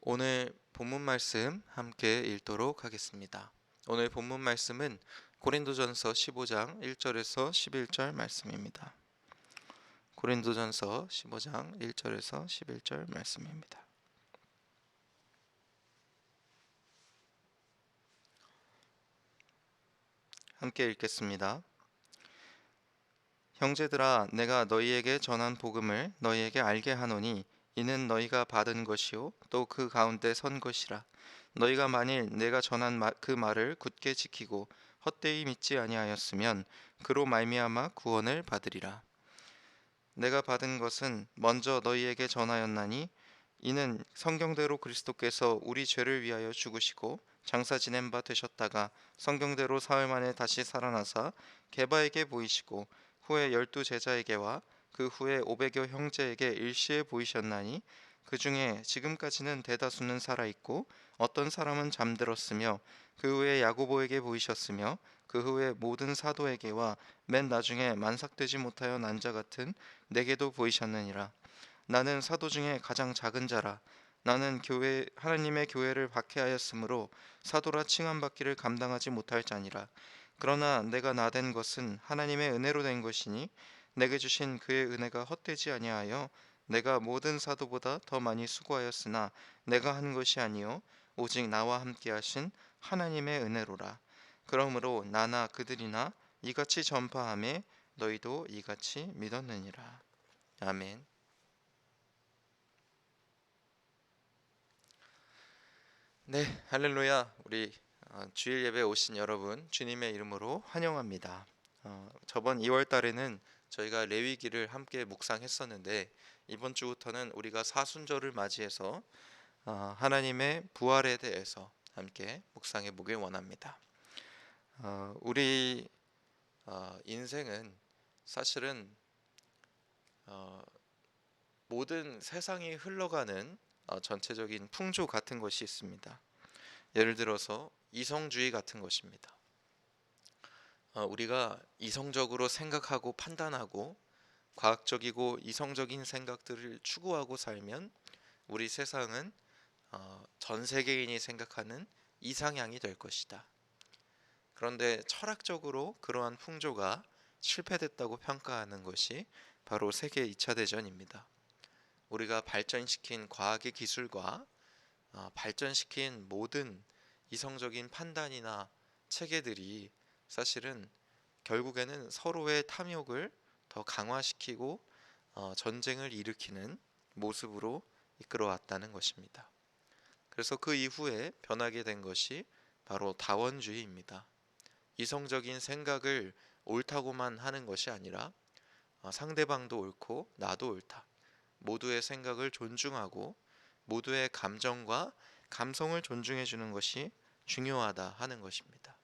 오늘 본문 말씀 함께 읽도록 하겠습니다. 오늘 본문 말씀은 고린도전서 15장 1절에서 11절 말씀입니다. 고린도전서 15장 1절에서 11절 말씀입니다. 함께 읽겠습니다. 형제들아, 내가 너희에게 전한 복음을 너희에게 알게 하노니 이는 너희가 받은 것이요 또 그 가운데 선 것이라. 너희가 만일 내가 전한 그 말을 굳게 지키고 헛되이 믿지 아니하였으면 그로 말미암아 구원을 받으리라. 내가 받은 것은 먼저 너희에게 전하였나니 이는 성경대로 그리스도께서 우리 죄를 위하여 죽으시고 장사 지낸 바 되셨다가 성경대로 사흘 만에 다시 살아나사 게바에게 보이시고 후에 12제자에게와 그 후에 500여 형제에게 일시에 보이셨나니 그 중에 지금까지는 대다수는 살아있고 어떤 사람은 잠들었으며 그 후에 야고보에게 보이셨으며 그 후에 모든 사도에게와 맨 나중에 만삭되지 못하여 난 자 같은 내게도 보이셨느니라. 나는 사도 중에 가장 작은 자라. 나는 하나님의 교회를 박해하였으므로 사도라 칭함받기를 감당하지 못할 자니라. 그러나 내가 나된 것은 하나님의 은혜로 된 것이니 내게 주신 그의 은혜가 헛되지 아니하여 내가 모든 사도보다 더 많이 수고하였으나 내가 한 것이 아니요 오직 나와 함께 하신 하나님의 은혜로라. 그러므로 나나 그들이나 이같이 전파하매 너희도 이같이 믿었느니라. 아멘. 네, 할렐루야. 우리 주일 예배 오신 여러분 주님의 이름으로 환영합니다. 저번 2월 달에는 저희가 레위기를 함께 묵상했었는데 이번 주부터는 우리가 사순절을 맞이해서 하나님의 부활에 대해서 함께 묵상해 보길 원합니다. 우리 인생은 사실은 모든 세상이 흘러가는 전체적인 풍조 같은 것이 있습니다. 예를 들어서 이성주의 같은 것입니다. 우리가 이성적으로 생각하고 판단하고 과학적이고 이성적인 생각들을 추구하고 살면 우리 세상은 전 세계인이 생각하는 이상향이 될 것이다. 그런데 철학적으로 그러한 풍조가 실패됐다고 평가하는 것이 바로 세계 2차 대전입니다. 우리가 발전시킨 과학의 기술과 발전시킨 모든 이성적인 판단이나 체계들이 사실은 결국에는 서로의 탐욕을 더 강화시키고 전쟁을 일으키는 모습으로 이끌어왔다는 것입니다. 그래서 그 이후에 변하게 된 것이 바로 다원주의입니다. 이성적인 생각을 옳다고만 하는 것이 아니라 상대방도 옳고 나도 옳다. 모두의 생각을 존중하고 모두의 감정과 감성을 존중해 주는 것이 중요하다 하는 것입니다.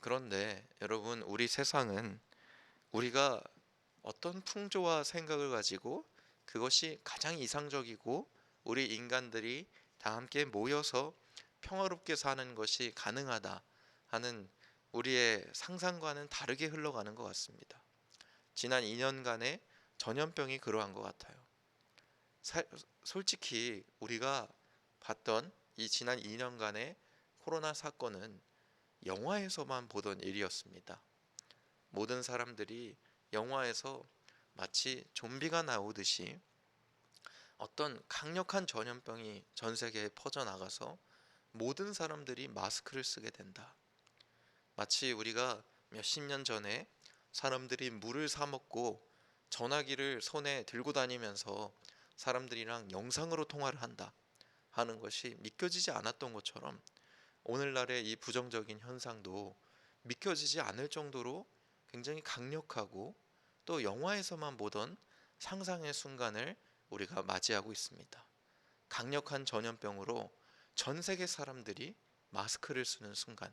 그런데 여러분, 우리 세상은 우리가 어떤 풍조와 생각을 가지고 그것이 가장 이상적이고 우리 인간들이 다 함께 모여서 평화롭게 사는 것이 가능하다 하는 우리의 상상과는 다르게 흘러가는 것 같습니다. 지난 2년간의 전염병이 그러한 것 같아요. 솔직히 우리가 봤던 이 지난 2년간의 코로나 사건은 영화에서만 보던 일이었습니다. 모든 사람들이 영화에서 마치 좀비가 나오듯이 어떤 강력한 전염병이 전 세계에 퍼져나가서 모든 사람들이 마스크를 쓰게 된다. 마치 우리가 몇십 년 전에 사람들이 물을 사 먹고 전화기를 손에 들고 다니면서 사람들이랑 영상으로 통화를 한다 하는 것이 믿겨지지 않았던 것처럼 오늘날의 이 부정적인 현상도 믿겨지지 않을 정도로 굉장히 강력하고 또 영화에서만 보던 상상의 순간을 우리가 맞이하고 있습니다. 강력한 전염병으로 전 세계 사람들이 마스크를 쓰는 순간,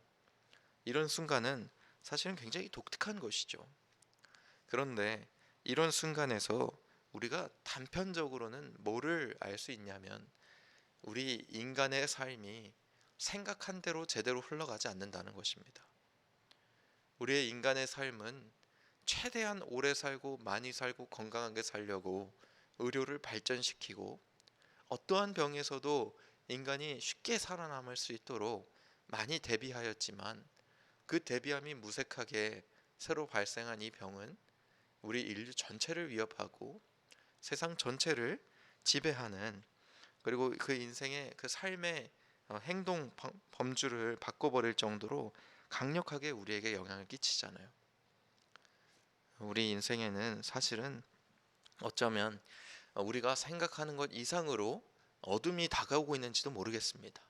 이런 순간은 사실은 굉장히 독특한 것이죠. 그런데 이런 순간에서 우리가 단편적으로는 뭐를 알 수 있냐면 우리 인간의 삶이 생각한 대로 제대로 흘러가지 않는다는 것입니다. 우리의 인간의 삶은 최대한 오래 살고 많이 살고 건강하게 살려고 의료를 발전시키고 어떠한 병에서도 인간이 쉽게 살아남을 수 있도록 많이 대비하였지만 그 대비함이 무색하게 새로 발생한 이 병은 우리 인류 전체를 위협하고 세상 전체를 지배하는, 그리고 그 인생의 그 삶의 행동 범주를 바꿔버릴 정도로 강력하게 우리에게 영향을 끼치잖아요. 우리 인생에는 사실은 어쩌면 우리가 생각하는 것 이상으로 어둠이 다가오고 있는지도 모르겠습니다.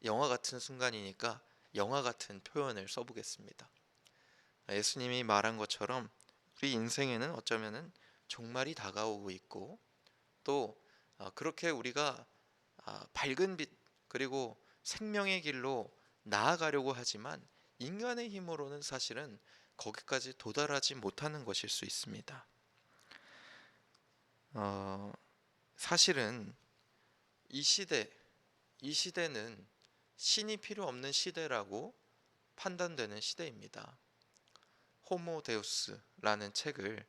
영화 같은 순간이니까 영화 같은 표현을 써보겠습니다. 예수님이 말한 것처럼 우리 인생에는 어쩌면은 종말이 다가오고 있고, 또 그렇게 우리가 밝은 빛 그리고 생명의 길로 나아가려고 하지만 인간의 힘으로는 사실은 거기까지 도달하지 못하는 것일 수 있습니다. 사실은 이 시대, 이 시대는 신이 필요 없는 시대라고 판단되는 시대입니다. 호모 데우스라는 책을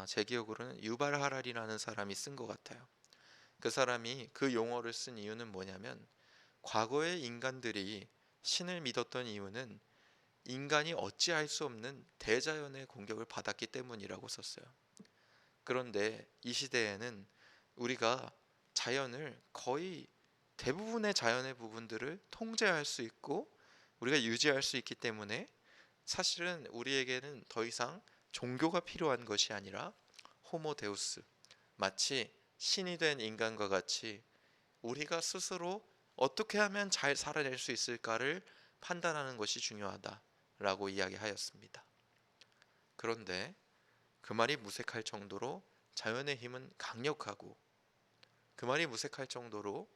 제 기억으로는 유발 하랄이라는 사람이 쓴 것 같아요. 그 사람이 그 용어를 쓴 이유는 뭐냐면, 과거의 인간들이 신을 믿었던 이유는 인간이 어찌할 수 없는 대자연의 공격을 받았기 때문이라고 썼어요. 그런데 이 시대에는 우리가 자연을, 거의 대부분의 자연의 부분들을 통제할 수 있고 우리가 유지할 수 있기 때문에 사실은 우리에게는 더 이상 종교가 필요한 것이 아니라 호모 데우스, 마치 신이 된 인간과 같이 우리가 스스로 어떻게 하면 잘 살아낼 수 있을까를 판단하는 것이 중요하다라고 이야기하였습니다. 그런데 그 말이 무색할 정도로 자연의 힘은 강력하고, 그 말이 무색할 정도로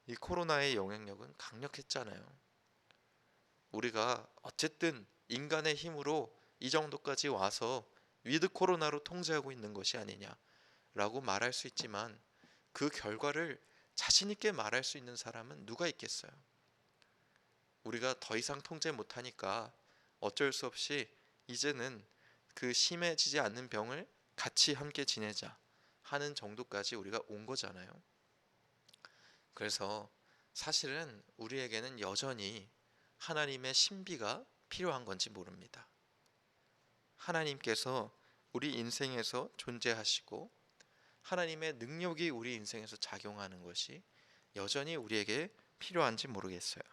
이 코로나의 영향력은 강력했잖아요. 우리가 어쨌든 인간의 힘으로 이 정도까지 와서 위드 코로나로 통제하고 있는 것이 아니냐라고 말할 수 있지만, 그 결과를 자신 있게 말할 수 있는 사람은 누가 있겠어요? 우리가 더 이상 통제 못하니까 어쩔 수 없이 이제는 그 심해지지 않는 병을 같이 함께 지내자 하는 정도까지 우리가 온 거잖아요. 그래서 사실은 우리에게는 여전히 하나님의 신비가 필요한 건지 모릅니다. 하나님께서 우리 인생에서 존재하시고 하나님의 능력이 우리 인생에서 작용하는 것이 여전히 우리에게 필요한지 모르겠어요.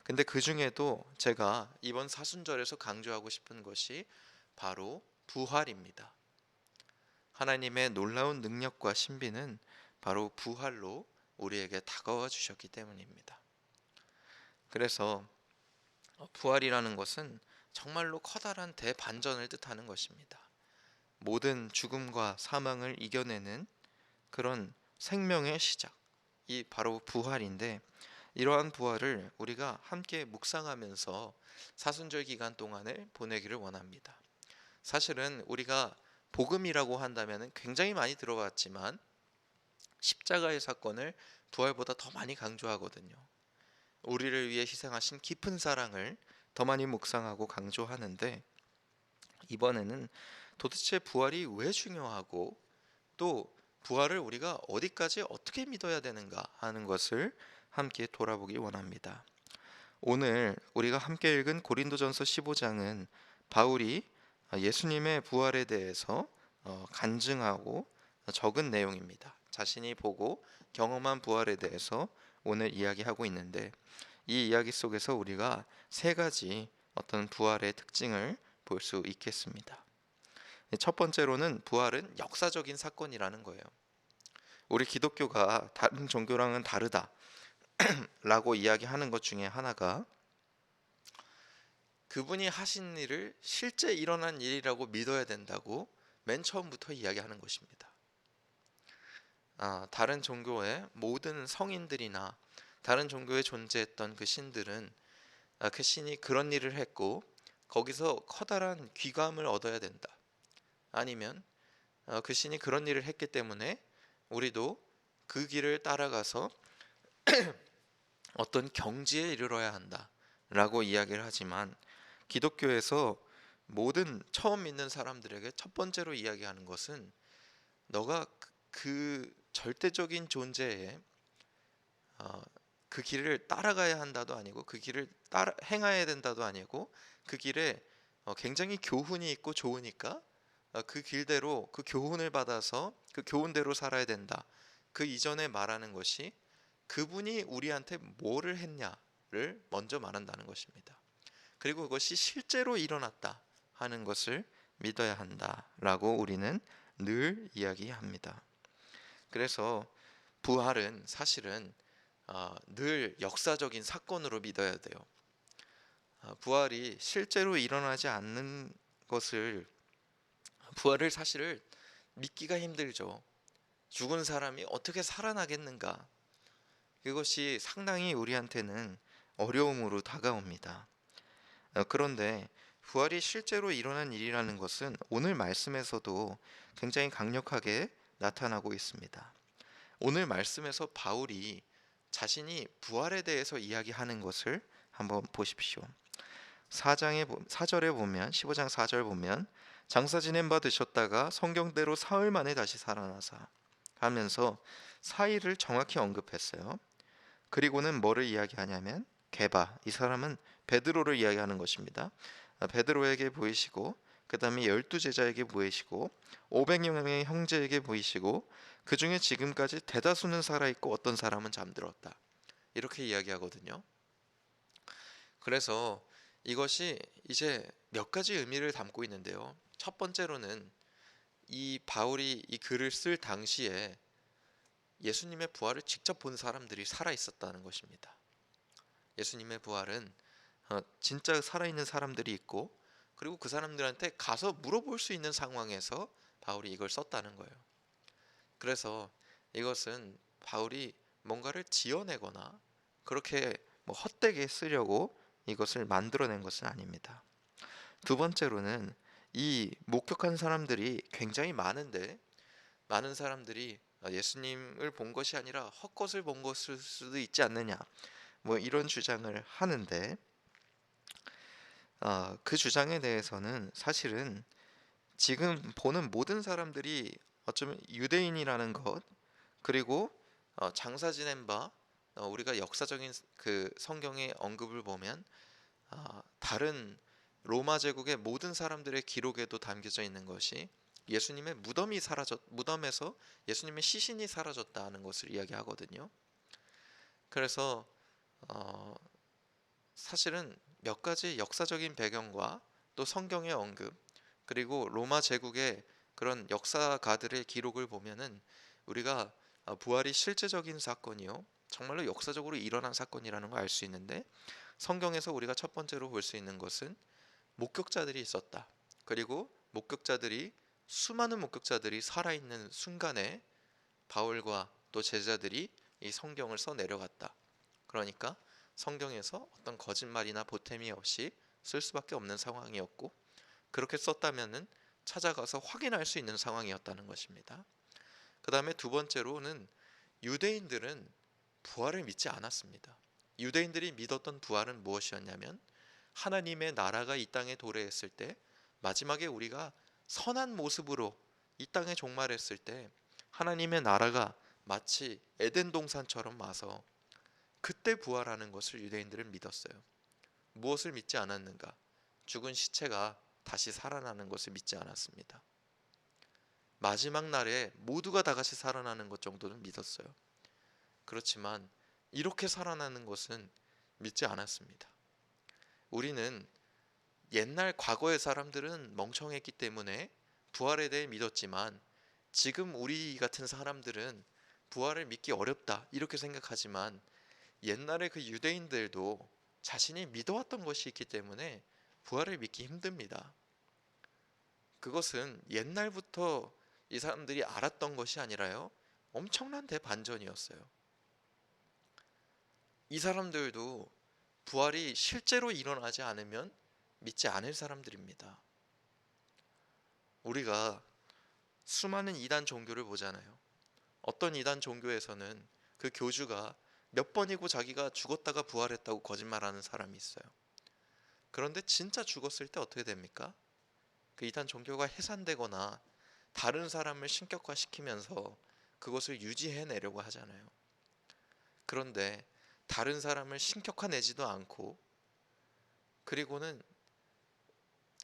근데 그 중에도 제가 이번 사순절에서 강조하고 싶은 것이 바로 부활입니다. 하나님의 놀라운 능력과 신비는 바로 부활로 우리에게 다가와 주셨기 때문입니다. 그래서 부활이라는 것은 정말로 커다란 대반전을 뜻하는 것입니다. 모든 죽음과 사망을 이겨내는 그런 생명의 시작이 바로 부활인데, 이러한 부활을 우리가 함께 묵상하면서 사순절 기간 동안을 보내기를 원합니다. 사실은 우리가 복음이라고 한다면 굉장히 많이 들어봤지만 십자가의 사건을 부활보다 더 많이 강조하거든요. 우리를 위해 희생하신 깊은 사랑을 더 많이 묵상하고 강조하는데, 이번에는 도대체 부활이 왜 중요하고 또 부활을 우리가 어디까지 어떻게 믿어야 되는가 하는 것을 함께 돌아보기 원합니다. 오늘 우리가 함께 읽은 고린도전서 15장은 바울이 예수님의 부활에 대해서 간증하고 적은 내용입니다. 자신이 보고 경험한 부활에 대해서 오늘 이야기하고 있는데, 이 이야기 속에서 우리가 세 가지 어떤 부활의 특징을 볼 수 있겠습니다. 첫 번째로는 부활은 역사적인 사건이라는 거예요. 우리 기독교가 다른 종교랑은 다르다라고 이야기하는 것 중에 하나가, 그분이 하신 일을 실제 일어난 일이라고 믿어야 된다고 맨 처음부터 이야기하는 것입니다. 다른 종교의 모든 성인들이나 다른 종교에 존재했던 그 신들은 그 신이 그런 일을 했고 거기서 커다란 귀감을 얻어야 된다, 아니면 그 신이 그런 일을 했기 때문에 우리도 그 길을 따라가서 어떤 경지에 이르러야 한다 라고 이야기를 하지만, 기독교에서 모든 처음 믿는 사람들에게 첫 번째로 이야기하는 것은, 너가 그 절대적인 존재에 어, 그 길을 따라가야 한다도 아니고 그 길을 따라 행해야 된다도 아니고 그 길에 굉장히 교훈이 있고 좋으니까 그 길대로 그 교훈을 받아서 그 교훈대로 살아야 된다. 그 이전에 말하는 것이 그분이 우리한테 뭐를 했냐를 먼저 말한다는 것입니다. 그리고 그것이 실제로 일어났다 하는 것을 믿어야 한다라고 우리는 늘 이야기합니다. 그래서 부활은 사실은 늘 역사적인 사건으로 믿어야 돼요. 부활이 실제로 일어나지 않는 것을 부활을 사실을 믿기가 힘들죠. 죽은 사람이 어떻게 살아나겠는가? 그것이 상당히 우리한테는 어려움으로 다가옵니다. 그런데 부활이 실제로 일어난 일이라는 것은 오늘 말씀에서도 굉장히 강력하게 나타나고 있습니다. 오늘 말씀에서 바울이 자신이 부활에 대해서 이야기하는 것을 한번 보십시오. 4절에 보면 15장 4절 보면 장사 지낸 바 되셨다가 성경대로 사흘 만에 다시 살아나사 하면서 사일을 정확히 언급했어요. 그리고는 뭐를 이야기하냐면 게바, 이 사람은 베드로를 이야기하는 것입니다. 베드로에게 보이시고 그 다음에 12제자에게 보이시고 500명의 형제에게 보이시고 그 중에 지금까지 대다수는 살아있고 어떤 사람은 잠들었다. 이렇게 이야기하거든요. 그래서 이것이 이제 몇 가지 의미를 담고 있는데요. 첫 번째로는 이 바울이 이 글을 쓸 당시에 예수님의 부활을 직접 본 사람들이 살아 있었다는 것입니다. 예수님의 부활은 진짜 살아있는 사람들이 있고 그리고 그 사람들한테 가서 물어볼 수 있는 상황에서 바울이 이걸 썼다는 거예요. 그래서 이것은 바울이 뭔가를 지어내거나 그렇게 뭐 헛되게 쓰려고 이것을 만들어낸 것은 아닙니다. 두 번째로는 이 목격한 사람들이 굉장히 많은데 많은 사람들이 예수님을 본 것이 아니라 헛것을 본 것일 수도 있지 않느냐 뭐 이런 주장을 하는데 그 주장에 대해서는 사실은 지금 보는 모든 사람들이 어쩌면 유대인이라는 것 그리고 장사 지낸 바 우리가 역사적인 그 성경의 언급을 보면 다른 로마 제국의 모든 사람들의 기록에도 담겨져 있는 것이 예수님의 무덤에서 예수님의 시신이 사라졌다는 것을 이야기하거든요. 그래서 사실은 몇 가지 역사적인 배경과 또 성경의 언급 그리고 로마 제국의 그런 역사가들의 기록을 보면은 우리가 부활이 실제적인 사건이요 정말로 역사적으로 일어난 사건이라는 걸 알 수 있는데 성경에서 우리가 첫 번째로 볼 수 있는 것은 목격자들이 있었다. 그리고 수많은 목격자들이 살아있는 순간에 바울과 또 제자들이 이 성경을 써 내려갔다. 그러니까 성경에서 어떤 거짓말이나 보탬이 없이 쓸 수밖에 없는 상황이었고 그렇게 썼다면은 찾아가서 확인할 수 있는 상황이었다는 것입니다. 그 다음에 두 번째로는 유대인들은 부활을 믿지 않았습니다. 유대인들이 믿었던 부활은 무엇이었냐면 하나님의 나라가 이 땅에 도래했을 때 마지막에 우리가 선한 모습으로 이 땅에 종말했을 때 하나님의 나라가 마치 에덴 동산처럼 와서 그때 부활하는 것을 유대인들은 믿었어요. 무엇을 믿지 않았는가? 죽은 시체가 다시 살아나는 것을 믿지 않았습니다. 마지막 날에 모두가 다 같이 살아나는 것 정도는 믿었어요. 그렇지만 이렇게 살아나는 것은 믿지 않았습니다. 우리는 옛날 과거의 사람들은 멍청했기 때문에 부활에 대해 믿었지만 지금 우리 같은 사람들은 부활을 믿기 어렵다 이렇게 생각하지만 옛날에 그 유대인들도 자신이 믿어왔던 것이 있기 때문에 부활을 믿기 힘듭니다. 그것은 옛날부터 이 사람들이 알았던 것이 아니라요 엄청난 대반전이었어요. 이 사람들도 부활이 실제로 일어나지 않으면 믿지 않을 사람들입니다. 우리가 수많은 이단 종교를 보잖아요. 어떤 이단 종교에서는 그 교주가 몇 번이고 자기가 죽었다가 부활했다고 거짓말하는 사람이 있어요. 그런데 진짜 죽었을 때 어떻게 됩니까? 그 이단 종교가 해산되거나 다른 사람을 신격화시키면서 그것을 유지해내려고 하잖아요. 그런데 다른 사람을 신격화내지도 않고, 그리고는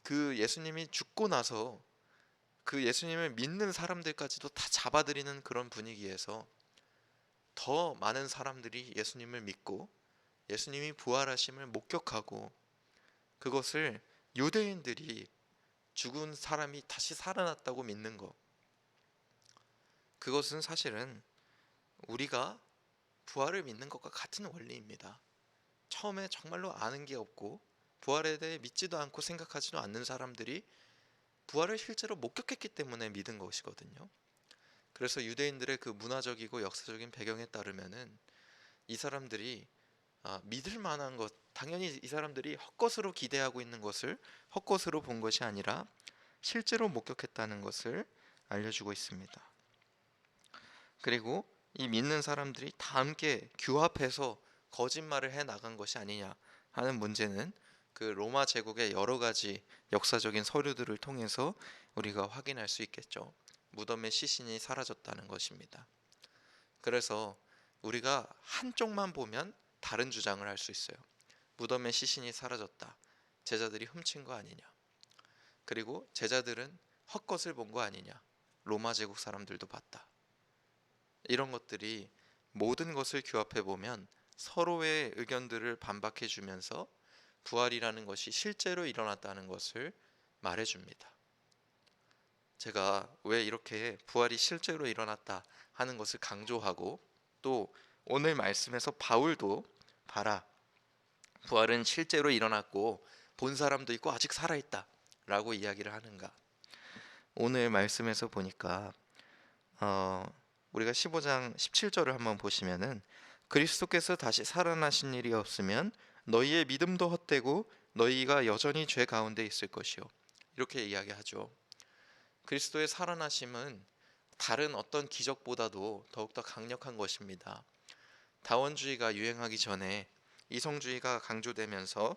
그 예수님이 죽고 나서 그 예수님을 믿는 사람들까지도 다 잡아들이는 그런 분위기에서 더 많은 사람들이 예수님을 믿고 예수님이 부활하심을 목격하고, 그것을 유대인들이 죽은 사람이 다시 살아났다고 믿는 것, 그것은 사실은 우리가 부활을 믿는 것과 같은 원리입니다. 처음에 정말로 아는 게 없고 부활에 대해 믿지도 않고 생각하지도 않는 사람들이 부활을 실제로 목격했기 때문에 믿은 것이거든요. 그래서 유대인들의 그 문화적이고 역사적인 배경에 따르면은 이 사람들이 믿을 만한 것, 당연히 이 사람들이 헛것으로 기대하고 있는 것을 헛것으로 본 것이 아니라 실제로 목격했다는 것을 알려주고 있습니다. 그리고 이 믿는 사람들이 다 함께 규합해서 거짓말을 해 나간 것이 아니냐 하는 문제는 그 로마 제국의 여러 가지 역사적인 서류들을 통해서 우리가 확인할 수 있겠죠. 무덤의 시신이 사라졌다는 것입니다. 그래서 우리가 한쪽만 보면 다른 주장을 할 수 있어요. 무덤의 시신이 사라졌다, 제자들이 훔친 거 아니냐, 그리고 제자들은 헛것을 본 거 아니냐, 로마 제국 사람들도 봤다. 이런 것들이 모든 것을 규합해 보면 서로의 의견들을 반박해 주면서 부활이라는 것이 실제로 일어났다는 것을 말해 줍니다. 제가 왜 이렇게 부활이 실제로 일어났다 하는 것을 강조하고, 또 오늘 말씀에서 바울도 봐라, 부활은 실제로 일어났고 본 사람도 있고 아직 살아있다 라고 이야기를 하는가. 오늘 말씀에서 보니까 우리가 15장 17절을 한번 보시면은, 그리스도께서 다시 살아나신 일이 없으면 너희의 믿음도 헛되고 너희가 여전히 죄 가운데 있을 것이요, 이렇게 이야기하죠. 그리스도의 살아나심은 다른 어떤 기적보다도 더욱더 강력한 것입니다. 다원주의가 유행하기 전에 이성주의가 강조되면서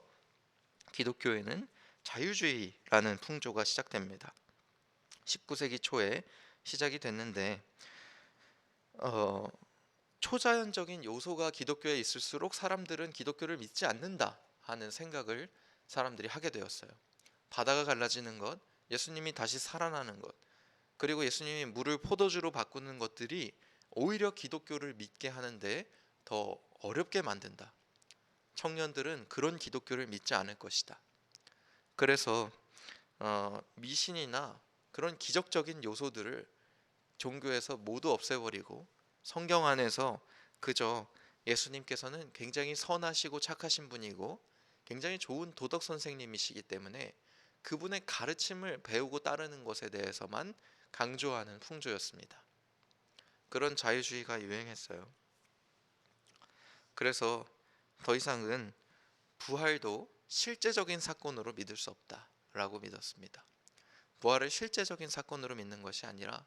기독교에는 자유주의라는 풍조가 시작됩니다. 19세기 초에 시작이 됐는데 초자연적인 요소가 기독교에 있을수록 사람들은 기독교를 믿지 않는다 하는 생각을 사람들이 하게 되었어요. 바다가 갈라지는 것, 예수님이 다시 살아나는 것, 그리고 예수님이 물을 포도주로 바꾸는 것들이 오히려 기독교를 믿게 하는데 더 어렵게 만든다. 청년들은 그런 기독교를 믿지 않을 것이다. 그래서 미신이나 그런 기적적인 요소들을 종교에서 모두 없애버리고 성경 안에서 그저 예수님께서는 굉장히 선하시고 착하신 분이고 굉장히 좋은 도덕 선생님이시기 때문에 그분의 가르침을 배우고 따르는 것에 대해서만 강조하는 풍조였습니다. 그런 자유주의가 유행했어요. 그래서 더 이상은 부활도 실제적인 사건으로 믿을 수 없다라고 믿었습니다. 부활을 실제적인 사건으로 믿는 것이 아니라,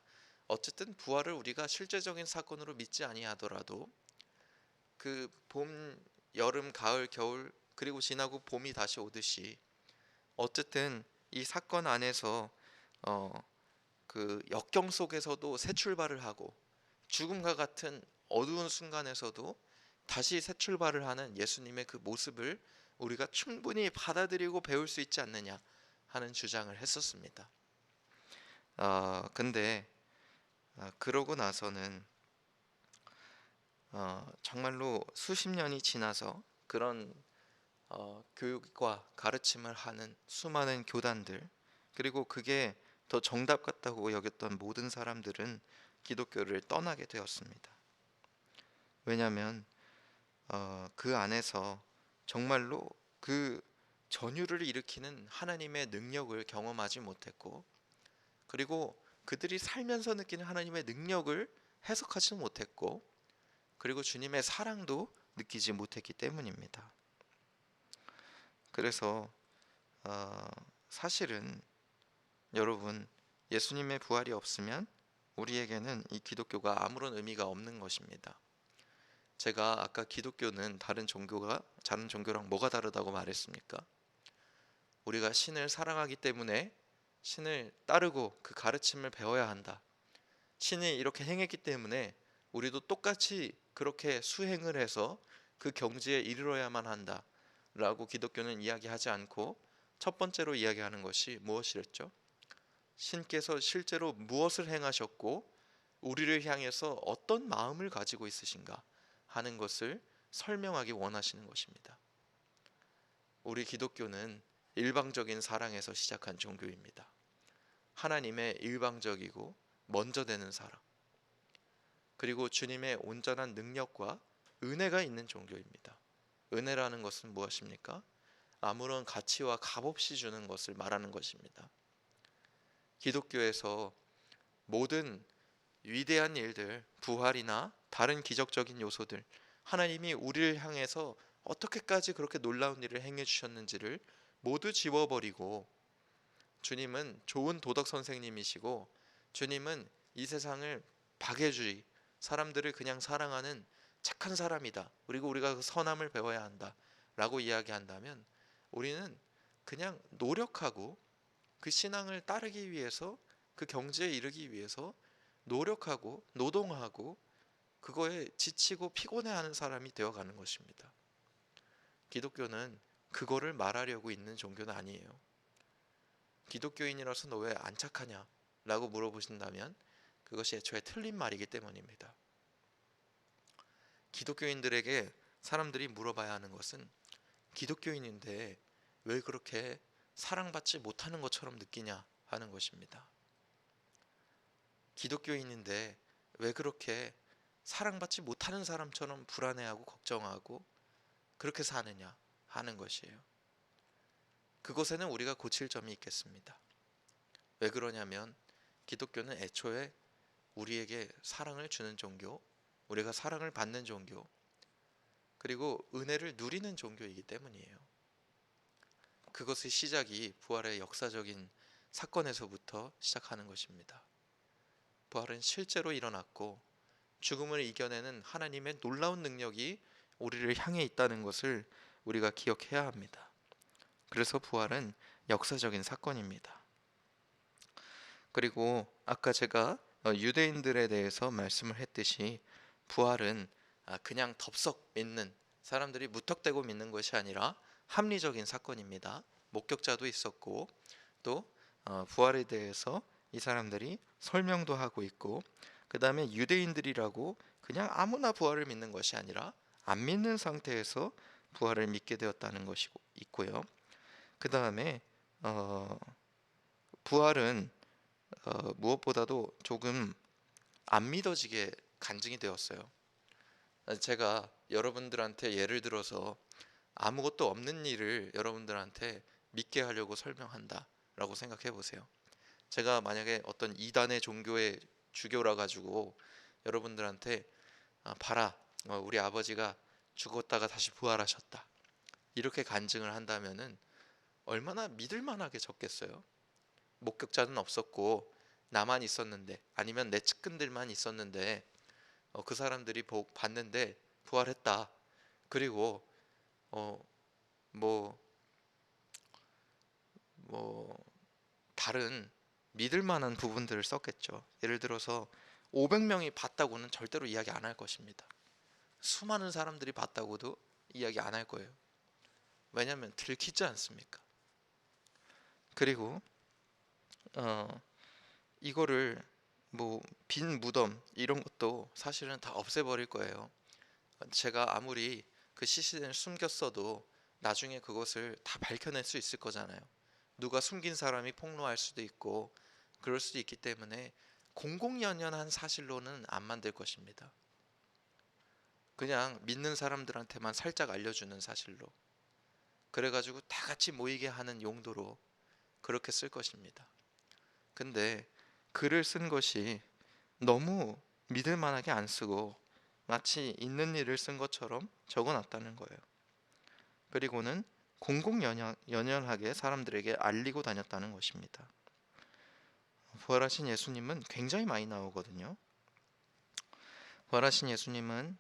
어쨌든 부활을 우리가 실제적인 사건으로 믿지 아니하더라도 그 봄, 여름, 가을, 겨울, 그리고 지나고 봄이 다시 오듯이 어쨌든 이 사건 안에서 그 역경 속에서도 새 출발을 하고, 죽음과 같은 어두운 순간에서도 다시 새 출발을 하는 예수님의 그 모습을 우리가 충분히 받아들이고 배울 수 있지 않느냐 하는 주장을 했었습니다. 근데 그러고 나서는 정말로 수십 년이 지나서 그런 교육과 가르침을 하는 수많은 교단들, 그리고 그게 더 정답 같다고 여겼던 모든 사람들은 기독교를 떠나게 되었습니다. 왜냐하면 그 안에서 정말로 그 전율을 일으키는 하나님의 능력을 경험하지 못했고, 그리고 그들이 살면서 느끼는 하나님의 능력을 해석하지 못했고, 그리고 주님의 사랑도 느끼지 못했기 때문입니다. 그래서 사실은 여러분, 예수님의 부활이 없으면 우리에게는 이 기독교가 아무런 의미가 없는 것입니다. 제가 아까 기독교는 다른 종교랑 뭐가 다르다고 말했습니까? 우리가 신을 사랑하기 때문에 신을 따르고 그 가르침을 배워야 한다. 신이 이렇게 행했기 때문에 우리도 똑같이 그렇게 수행을 해서 그 경지에 이르러야만 한다라고 기독교는 이야기하지 않고 첫 번째로 이야기하는 것이 무엇이랬죠? 신께서 실제로 무엇을 행하셨고 우리를 향해서 어떤 마음을 가지고 있으신가 하는 것을 설명하기 원하시는 것입니다. 우리 기독교는 일방적인 사랑에서 시작한 종교입니다. 하나님의 일방적이고 먼저 되는 사랑, 그리고 주님의 온전한 능력과 은혜가 있는 종교입니다. 은혜라는 것은 무엇입니까? 아무런 가치와 값 없이 주는 것을 말하는 것입니다. 기독교에서 모든 위대한 일들, 부활이나 다른 기적적인 요소들, 하나님이 우리를 향해서 어떻게까지 그렇게 놀라운 일을 행해 주셨는지를 모두 지워버리고, 주님은 좋은 도덕 선생님이시고 주님은 이 세상을 박애주의, 사람들을 그냥 사랑하는 착한 사람이다, 그리고 우리가 그 선함을 배워야 한다 라고 이야기한다면, 우리는 그냥 노력하고 그 신앙을 따르기 위해서, 그 경지에 이르기 위해서 노력하고 노동하고 그거에 지치고 피곤해하는 사람이 되어가는 것입니다. 기독교는 그거를 말하려고 있는 종교는 아니에요. 기독교인이라서 너 왜 안 착하냐 라고 물어보신다면 그것이 애초에 틀린 말이기 때문입니다. 기독교인들에게 사람들이 물어봐야 하는 것은, 기독교인인데 왜 그렇게 사랑받지 못하는 것처럼 느끼냐 하는 것입니다. 기독교인인데 왜 그렇게 사랑받지 못하는 사람처럼 불안해하고 걱정하고 그렇게 사느냐 하는 것이에요. 그것에는 우리가 고칠 점이 있겠습니다. 왜 그러냐면 기독교는 애초에 우리에게 사랑을 주는 종교, 우리가 사랑을 받는 종교, 그리고 은혜를 누리는 종교이기 때문이에요. 그것의 시작이 부활의 역사적인 사건에서부터 시작하는 것입니다. 부활은 실제로 일어났고 죽음을 이겨내는 하나님의 놀라운 능력이 우리를 향해 있다는 것을 우리가 기억해야 합니다. 그래서 부활은 역사적인 사건입니다. 그리고 아까 제가 유대인들에 대해서 말씀을 했듯이, 부활은 그냥 덥석 믿는 사람들이 무턱대고 믿는 것이 아니라 합리적인 사건입니다. 목격자도 있었고 또 부활에 대해서 이 사람들이 설명도 하고 있고, 그 다음에 유대인들이라고 그냥 아무나 부활을 믿는 것이 아니라 안 믿는 상태에서 부활을 믿게 되었다는 것이 있고요. 그 다음에 부활은 무엇보다도 조금 안 믿어지게 간증이 되었어요. 제가 여러분들한테 예를 들어서 아무것도 없는 일을 여러분들한테 믿게 하려고 설명한다 라고 생각해 보세요. 제가 만약에 어떤 이단의 종교의 주교라 가지고 여러분들한테 봐라, 우리 아버지가 죽었다가 다시 부활하셨다, 이렇게 간증을 한다면은 얼마나 믿을 만하게 적겠어요. 목격자는 없었고 나만 있었는데, 아니면 내 측근들만 있었는데 그 사람들이 봤는데 부활했다, 그리고 뭐 다른 믿을 만한 부분들을 썼겠죠. 예를 들어서 500명이 봤다고는 절대로 이야기 안 할 것입니다. 수많은 사람들이 봤다고도 이야기 안 할 거예요. 왜냐하면 들키지 않습니까? 그리고 이거를 빈 무덤 이런 것도 사실은 다 없애버릴 거예요. 제가 아무리 그 시신을 숨겼어도 나중에 그것을 다 밝혀낼 수 있을 거잖아요. 누가 숨긴 사람이 폭로할 수도 있고 그럴 수도 있기 때문에 공공연연한 사실로는 안 만들 것입니다. 그냥 믿는 사람들한테만 살짝 알려주는 사실로, 그래가지고 다 같이 모이게 하는 용도로 그렇게 쓸 것입니다. 근데 글을 쓴 것이 너무 믿을 만하게 안 쓰고 마치 있는 일을 쓴 것처럼 적어놨다는 거예요. 그리고는 공공연연하게 사람들에게 알리고 다녔다는 것입니다. 부활하신 예수님은 굉장히 많이 나오거든요. 부활하신 예수님은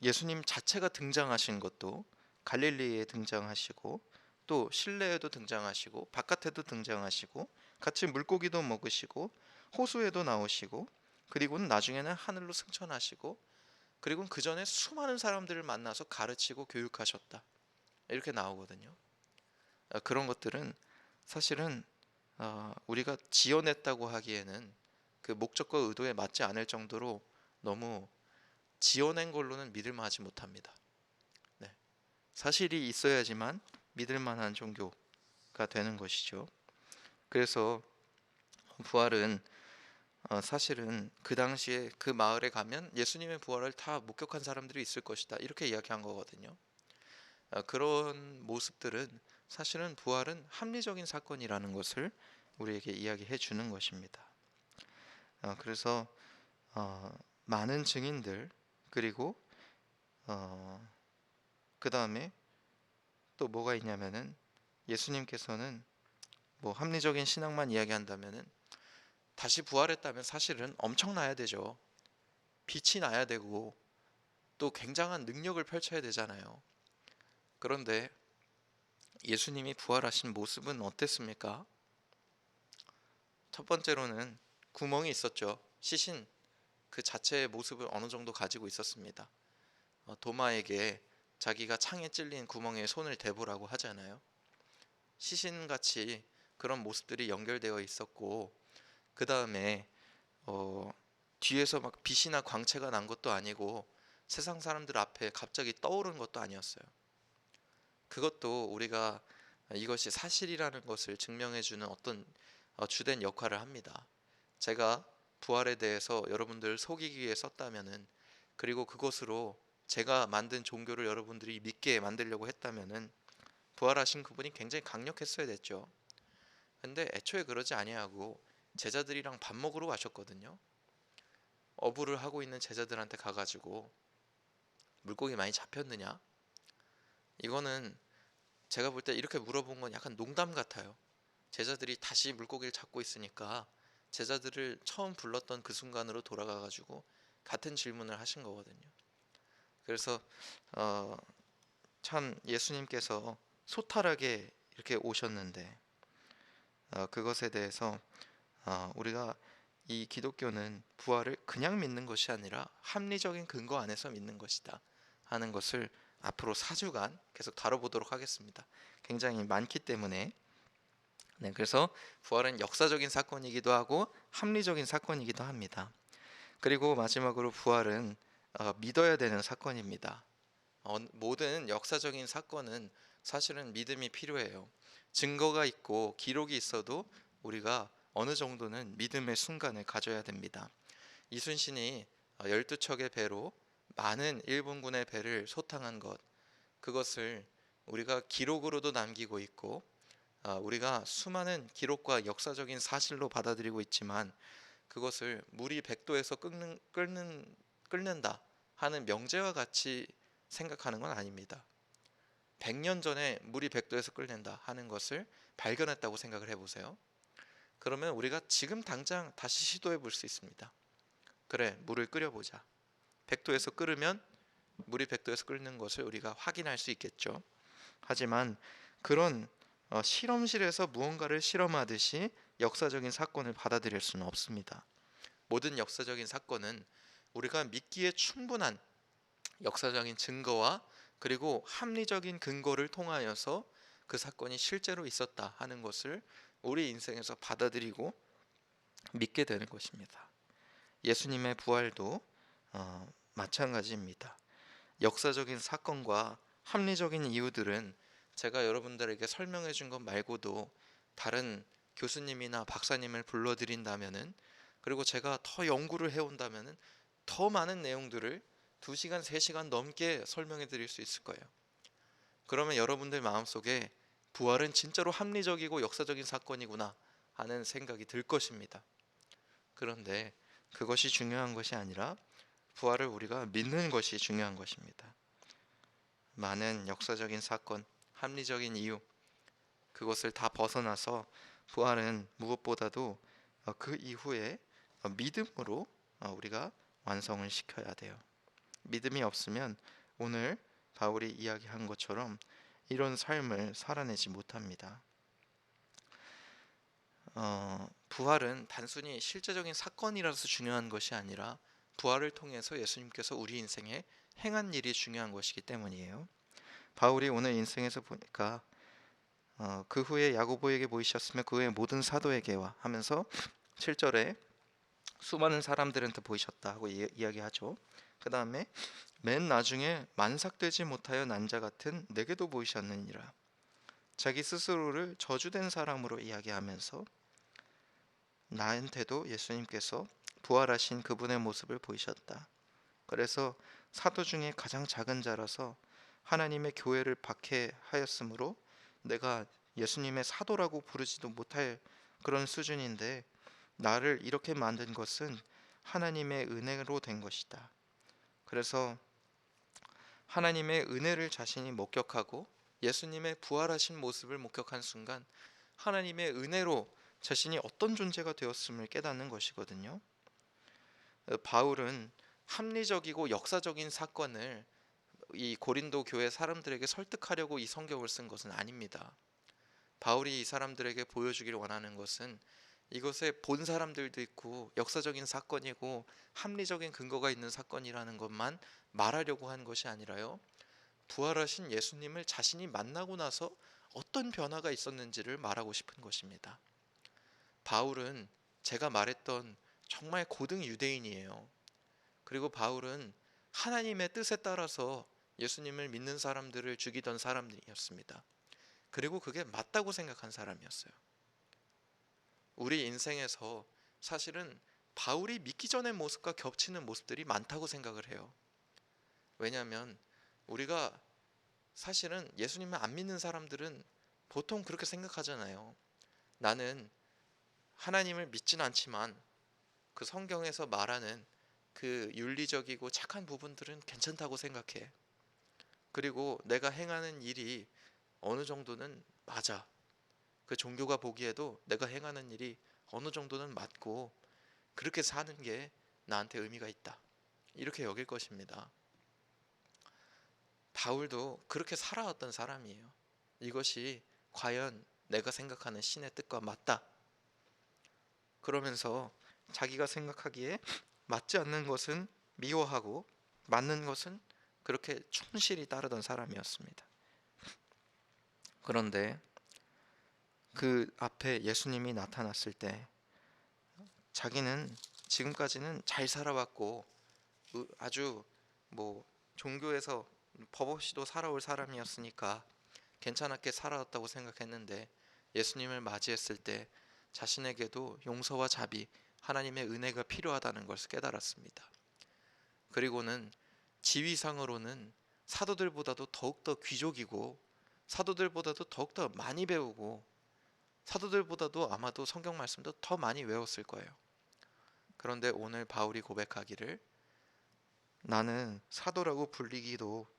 예수님 자체가 등장하신 것도 갈릴리에 등장하시고 또 실내에도 등장하시고 바깥에도 등장하시고 같이 물고기도 먹으시고 호수에도 나오시고 그리고는 나중에는 하늘로 승천하시고 그리고 그 전에 수많은 사람들을 만나서 가르치고 교육하셨다. 이렇게 나오거든요. 그런 것들은 사실은 우리가 지어냈다고 하기에는 그 목적과 의도에 맞지 않을 정도로 너무 지어낸 걸로는 믿을 만하지 못합니다. 네. 사실이 있어야지만 믿을 만한 종교가 되는 것이죠. 그래서 부활은 사실은 그 당시에 그 마을에 가면 예수님의 부활을 다 목격한 사람들이 있을 것이다. 이렇게 이야기한 거거든요. 그런 모습들은 사실은 부활은 합리적인 사건이라는 것을 우리에게 이야기해 주는 것입니다. 그래서 많은 증인들 그리고 그 다음에 또 뭐가 있냐면은 예수님께서는 뭐 합리적인 신앙만 이야기한다면은 다시 부활했다면 사실은 엄청나야 되죠. 빛이 나야 되고 또 굉장한 능력을 펼쳐야 되잖아요. 그런데 예수님이 부활하신 모습은 어땠습니까? 첫 번째로는 구멍이 있었죠. 시신 그 자체의 모습을 어느 정도 가지고 있었습니다. 도마에게 자기가 창에 찔린 구멍에 손을 대보라고 하잖아요. 시신같이 그런 모습들이 연결되어 있었고 그 다음에 뒤에서 막 빛이나 광채가 난 것도 아니고 세상 사람들 앞에 갑자기 떠오른 것도 아니었어요. 그것도 우리가 이것이 사실이라는 것을 증명해 주는 어떤 주된 역할을 합니다. 제가 부활에 대해서 여러분들 속이기 위해 썼다면은 그리고 그것으로 제가 만든 종교를 여러분들이 믿게 만들려고 했다면은 부활하신 그분이 굉장히 강력했어야 됐죠. 근데 애초에 그러지 아니하고 제자들이랑 밥 먹으러 가셨거든요. 어부를 하고 있는 제자들한테 가가지고 물고기 많이 잡혔느냐? 이거는 제가 볼 때 이렇게 물어본 건 약간 농담 같아요. 제자들이 다시 물고기를 잡고 있으니까 제자들을 처음 불렀던 그 순간으로 돌아가가지고 같은 질문을 하신 거거든요. 그래서 어, 참 예수님께서 소탈하게 이렇게 오셨는데 그것에 대해서 우리가 이 기독교는 부활을 그냥 믿는 것이 아니라 합리적인 근거 안에서 믿는 것이다 하는 것을 앞으로 4주간 계속 다뤄보도록 하겠습니다. 굉장히 많기 때문에 네, 그래서 부활은 역사적인 사건이기도 하고 합리적인 사건이기도 합니다. 그리고 마지막으로 부활은 믿어야 되는 사건입니다. 모든 역사적인 사건은 사실은 믿음이 필요해요. 증거가 있고 기록이 있어도 우리가 어느 정도는 믿음의 순간을 가져야 됩니다. 이순신이 12척의 배로 많은 일본군의 배를 소탕한 것, 그것을 우리가 기록으로도 남기고 있고 우리가 수많은 기록과 역사적인 사실로 받아들이고 있지만 그것을 물이 100도에서 끓는다 하는 명제와 같이 생각하는 건 아닙니다. 100년 전에 물이 100도에서 끓는다 하는 것을 발견했다고 생각을 해보세요. 그러면 우리가 지금 당장 다시 시도해 볼 수 있습니다. 그래, 물을 끓여보자. 100도에서 끓으면 물이 100도에서 끓는 것을 우리가 확인할 수 있겠죠. 하지만 그런 실험실에서 무언가를 실험하듯이 역사적인 사건을 받아들일 수는 없습니다. 모든 역사적인 사건은 우리가 믿기에 충분한 역사적인 증거와 그리고 합리적인 근거를 통하여서 그 사건이 실제로 있었다 하는 것을 우리 인생에서 받아들이고 믿게 되는 것입니다. 예수님의 부활도 마찬가지입니다. 역사적인 사건과 합리적인 이유들은 제가 여러분들에게 설명해 준 것 말고도 다른 교수님이나 박사님을 불러드린다면은 그리고 제가 더 연구를 해온다면은 더 많은 내용들을 2시간, 3시간 넘게 설명해 드릴 수 있을 거예요. 그러면 여러분들 마음속에 부활은 진짜로 합리적이고 역사적인 사건이구나 하는 생각이 들 것입니다. 그런데 그것이 중요한 것이 아니라 부활을 우리가 믿는 것이 중요한 것입니다. 많은 역사적인 사건, 합리적인 이유 그것을 다 벗어나서 부활은 무엇보다도 그 이후에 믿음으로 우리가 완성을 시켜야 돼요. 믿음이 없으면 오늘 바울이 이야기한 것처럼 이런 삶을 살아내지 못합니다. 부활은 단순히 실제적인 사건이라서 중요한 것이 아니라 부활을 통해서 예수님께서 우리 인생에 행한 일이 중요한 것이기 때문이에요. 바울이 오늘 인생에서 보니까 그 후에 야고보에게 보이셨으며 그 후에 모든 사도에게와 하면서 7절에 수많은 사람들한테 보이셨다고 이야기하죠. 그 다음에 맨 나중에 만삭되지 못하여 난 자 같은 내게도 보이셨느니라. 자기 스스로를 저주된 사람으로 이야기하면서 나한테도 예수님께서 부활하신 그분의 모습을 보이셨다. 그래서 사도 중에 가장 작은 자라서 하나님의 교회를 박해하였으므로 내가 예수님의 사도라고 부르지도 못할 그런 수준인데 나를 이렇게 만든 것은 하나님의 은혜로 된 것이다. 그래서 하나님의 은혜를 자신이 목격하고 예수님의 부활하신 모습을 목격한 순간 하나님의 은혜로 자신이 어떤 존재가 되었음을 깨닫는 것이거든요. 바울은 합리적이고 역사적인 사건을 이 고린도 교회 사람들에게 설득하려고 이 성경을 쓴 것은 아닙니다. 바울이 이 사람들에게 보여주길 원하는 것은 이것에 본 사람들도 있고 역사적인 사건이고 합리적인 근거가 있는 사건이라는 것만 말하려고 한 것이 아니라요, 부활하신 예수님을 자신이 만나고 나서 어떤 변화가 있었는지를 말하고 싶은 것입니다. 바울은 제가 말했던 정말 고등 유대인이에요. 그리고 바울은 하나님의 뜻에 따라서 예수님을 믿는 사람들을 죽이던 사람이었습니다. 그리고 그게 맞다고 생각한 사람이었어요. 우리 인생에서 사실은 바울이 믿기 전의 모습과 겹치는 모습들이 많다고 생각을 해요. 왜냐하면 우리가 사실은 예수님을 안 믿는 사람들은 보통 그렇게 생각하잖아요. 나는 하나님을 믿진 않지만 그 성경에서 말하는 그 윤리적이고 착한 부분들은 괜찮다고 생각해. 그리고 내가 행하는 일이 어느 정도는 맞아. 그 종교가 보기에도 내가 행하는 일이 어느 정도는 맞고 그렇게 사는 게 나한테 의미가 있다. 이렇게 여길 것입니다. 바울도 그렇게 살아왔던 사람이에요. 이것이 과연 내가 생각하는 신의 뜻과 맞다. 그러면서 자기가 생각하기에 맞지 않는 것은 미워하고 맞는 것은 그렇게 충실히 따르던 사람이었습니다. 그런데 그 앞에 예수님이 나타났을 때 자기는 지금까지는 잘 살아왔고 아주 뭐 종교에서 법 없이도 살아올 사람이었으니까 괜찮게 살아왔다고 생각했는데 예수님을 맞이했을 때 자신에게도 용서와 자비, 하나님의 은혜가 필요하다는 것을 깨달았습니다. 그리고는 지위상으로는 사도들보다도 더욱더 귀족이고 사도들보다도 더욱더 많이 배우고 사도들보다도 아마도 성경 말씀도 더 많이 외웠을 거예요. 그런데 오늘 바울이 고백하기를 나는 사도라고 불리기도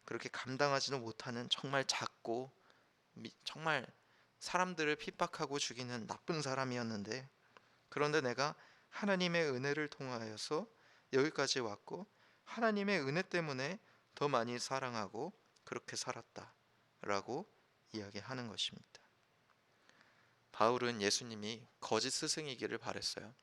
그렇게 감당하지도 못하는 정말 작고 정말 사람들을 핍박하고 죽이는 나쁜 사람이었는데 그런데 내가 하나님의 은혜를 통하여서 여기까지 왔고 하나님의 은혜 때문에 더 많이 사랑하고 그렇게 살았다라고 이야기하는 것입니다. 바울은 예수님이 거짓 스승이기를 바랬어요.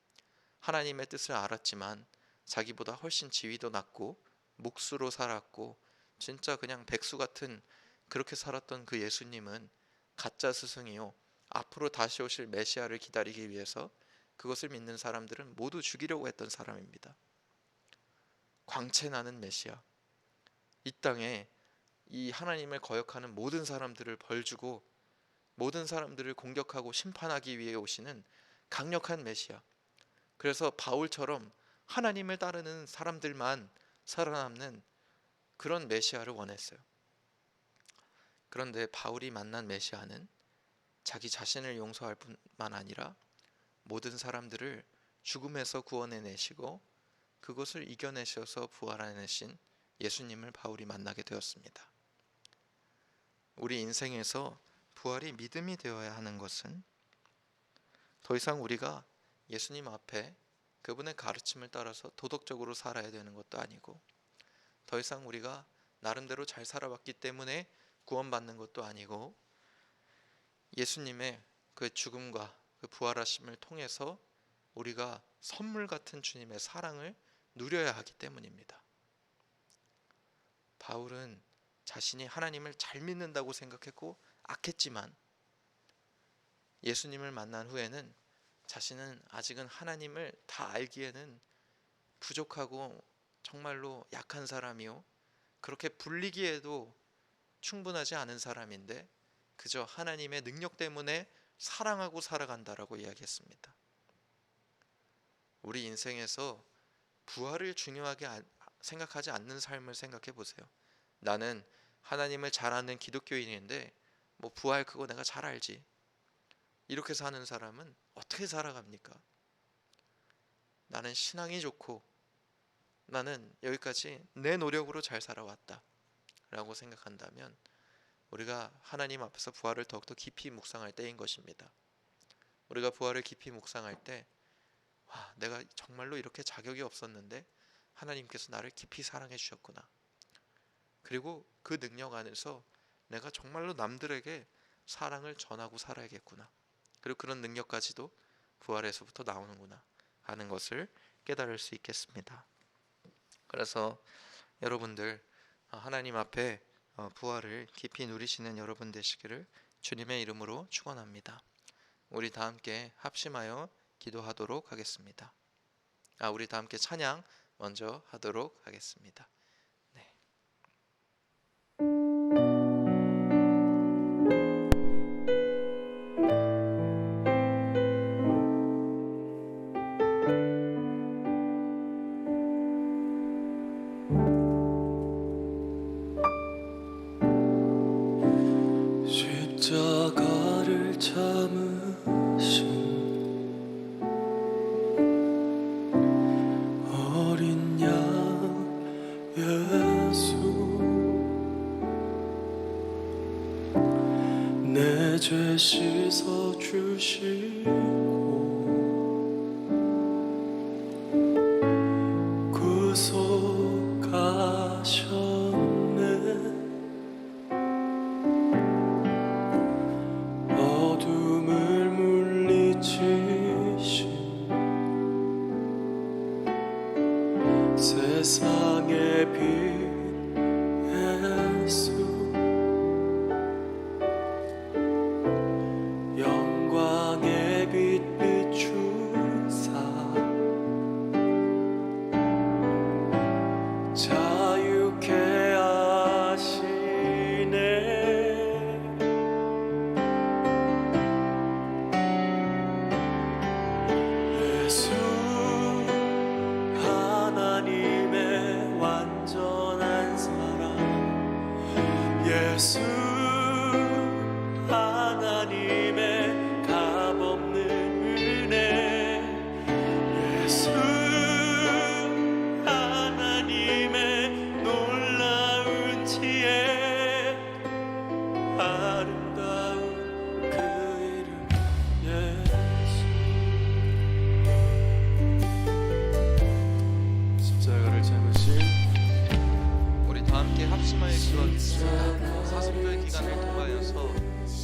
하나님의 뜻을 알았지만 자기보다 훨씬 지위도 낮고 묵수로 살았고 진짜 그냥 백수 같은 그렇게 살았던 그 예수님은 가짜 스승이요, 앞으로 다시 오실 메시아를 기다리기 위해서 그것을 믿는 사람들은 모두 죽이려고 했던 사람입니다. 광채나는 메시아, 이 땅에 이 하나님을 거역하는 모든 사람들을 벌주고 모든 사람들을 공격하고 심판하기 위해 오시는 강력한 메시아. 그래서 바울처럼 하나님을 따르는 사람들만 살아남는 그런 메시아를 원했어요. 그런데 바울이 만난 메시아는 자기 자신을 용서할 뿐만 아니라 모든 사람들을 죽음에서 구원해내시고 그것을 이겨내셔서 부활해내신 예수님을 바울이 만나게 되었습니다. 우리 인생에서 부활이 믿음이 되어야 하는 것은 더 이상 우리가 예수님 앞에 그분의 가르침을 따라서 도덕적으로 살아야 되는 것도 아니고 더 이상 우리가 나름대로 잘 살아왔기 때문에 구원받는 것도 아니고 예수님의 그 죽음과 그 부활하심을 통해서 우리가 선물 같은 주님의 사랑을 누려야 하기 때문입니다. 바울은 자신이 하나님을 잘 믿는다고 생각했고 악했지만 예수님을 만난 후에는 자신은 아직은 하나님을 다 알기에는 부족하고 정말로 약한 사람이요, 그렇게 불리기에도 충분하지 않은 사람인데 그저 하나님의 능력 때문에 사랑하고 살아간다라고 이야기했습니다. 우리 인생에서 부활을 중요하게 생각하지 않는 삶을 생각해 보세요. 나는 하나님을 잘 아는 기독교인인데 뭐 부활 그거 내가 잘 알지, 이렇게 사는 사람은 어떻게 살아갑니까? 나는 신앙이 좋고 나는 여기까지 내 노력으로 잘 살아왔다 라고 생각한다면 우리가 하나님 앞에서 부활을 더욱더 깊이 묵상할 때인 것입니다. 우리가 부활을 깊이 묵상할 때 내가 정말로 이렇게 자격이 없었는데 하나님께서 나를 깊이 사랑해 주셨구나. 그리고 그 능력 안에서 내가 정말로 남들에게 사랑을 전하고 살아야겠구나. 그리고 그런 능력까지도 부활에서부터 나오는구나 하는 것을 깨달을 수 있겠습니다. 그래서 여러분들 하나님 앞에 부활을 깊이 누리시는 여러분 되시기를 주님의 이름으로 축원합니다. 우리 다 함께 합심하여 기도하도록 하겠습니다. 우리 다 함께 찬양 먼저 하도록 하겠습니다. 네. 십자가를 참으신 어린 양 예수, 내 죄 씻어 주시고 구속하셨네. 어둠을 물리치신 세상의 빛 예수, 영광의 빛 비추사 자유케 하시네. 예수 하나님의 완전한 사랑, 예수 하나님의 값없는 은혜, 예수 하나님의 놀라운 지혜, 아름다운 그 이름 예수. 십자가를 참으신 우리 다 함께 합심하여 기도하겠습니다. 사순절 기간을 통하여서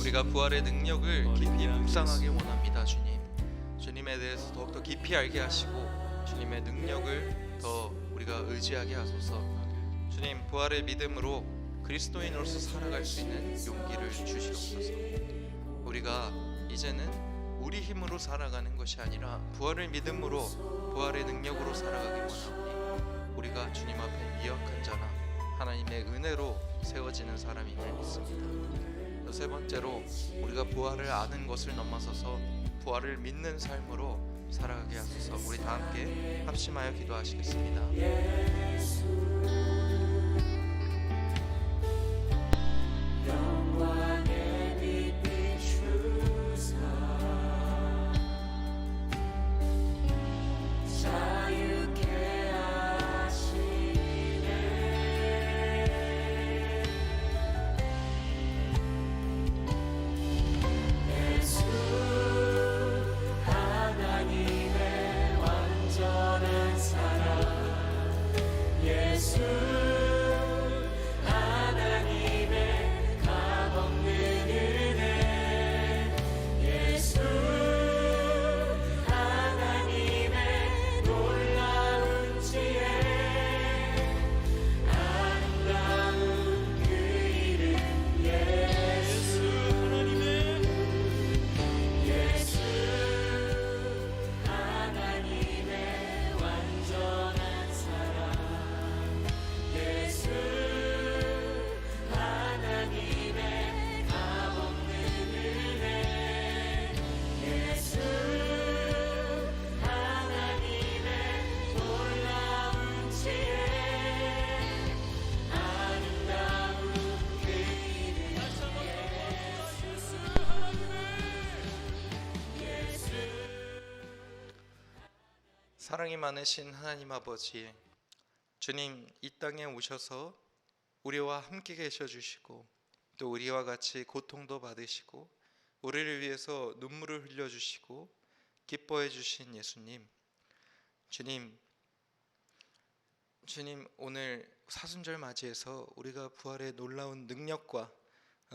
우리가 부활의 능력을 깊이 묵상하기 원합니다. 주님에 대해서 더욱더 깊이 알게 하시고 주님의 능력을 더 우리가 의지하게 하소서. 주님, 부활의 믿음으로 그리스도인으로서 살아갈 수 있는 용기를 주시옵소서. 우리가 이제는 우리 힘으로 살아가는 것이 아니라 부활의 믿음으로 부활의 능력으로 살아가기 원하오니 우리가 주님 앞에 미약한 자나 하나님의 은혜로 세워지는 사람임을 믿습니다. 또 세 번째로 우리가 부활을 아는 것을 넘어서서 부활을 믿는 삶으로 살아가게 하소서. 우리 다 함께 합심하여 기도하시겠습니다. 영광의 빛 비추사 자유케 하시네. 예수 하나님의 완전한 사랑, 사랑이 많으신 하나님 아버지, 주님 이 땅에 오셔서 우리와 함께 계셔 주시고 또 우리와 같이 고통도 받으시고 우리를 위해서 눈물을 흘려 주시고 기뻐해 주신 예수님, 주님 오늘 사순절 맞이해서 우리가 부활의 놀라운 능력과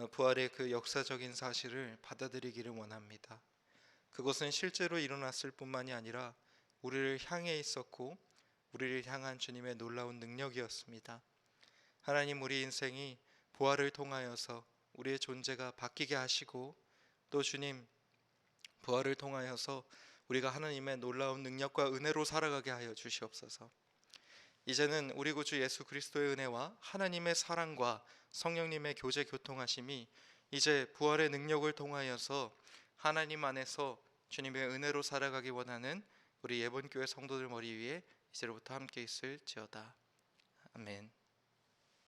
부활의 그 역사적인 사실을 받아들이기를 원합니다. 그것은 실제로 일어났을 뿐만이 아니라 우리를 향해 있었고 우리를 향한 주님의 놀라운 능력이었습니다. 하나님, 우리 인생이 부활을 통하여서 우리의 존재가 바뀌게 하시고 또 주님, 부활을 통하여서 우리가 하나님의 놀라운 능력과 은혜로 살아가게 하여 주시옵소서. 이제는 우리 구주 예수 그리스도의 은혜와 하나님의 사랑과 성령님의 교제 교통하심이 이제 부활의 능력을 통하여서 하나님 안에서 주님의 은혜로 살아가기 원하는 우리 예본교회 성도들 머리 위에 이제로부터 함께 있을지어다. 아멘.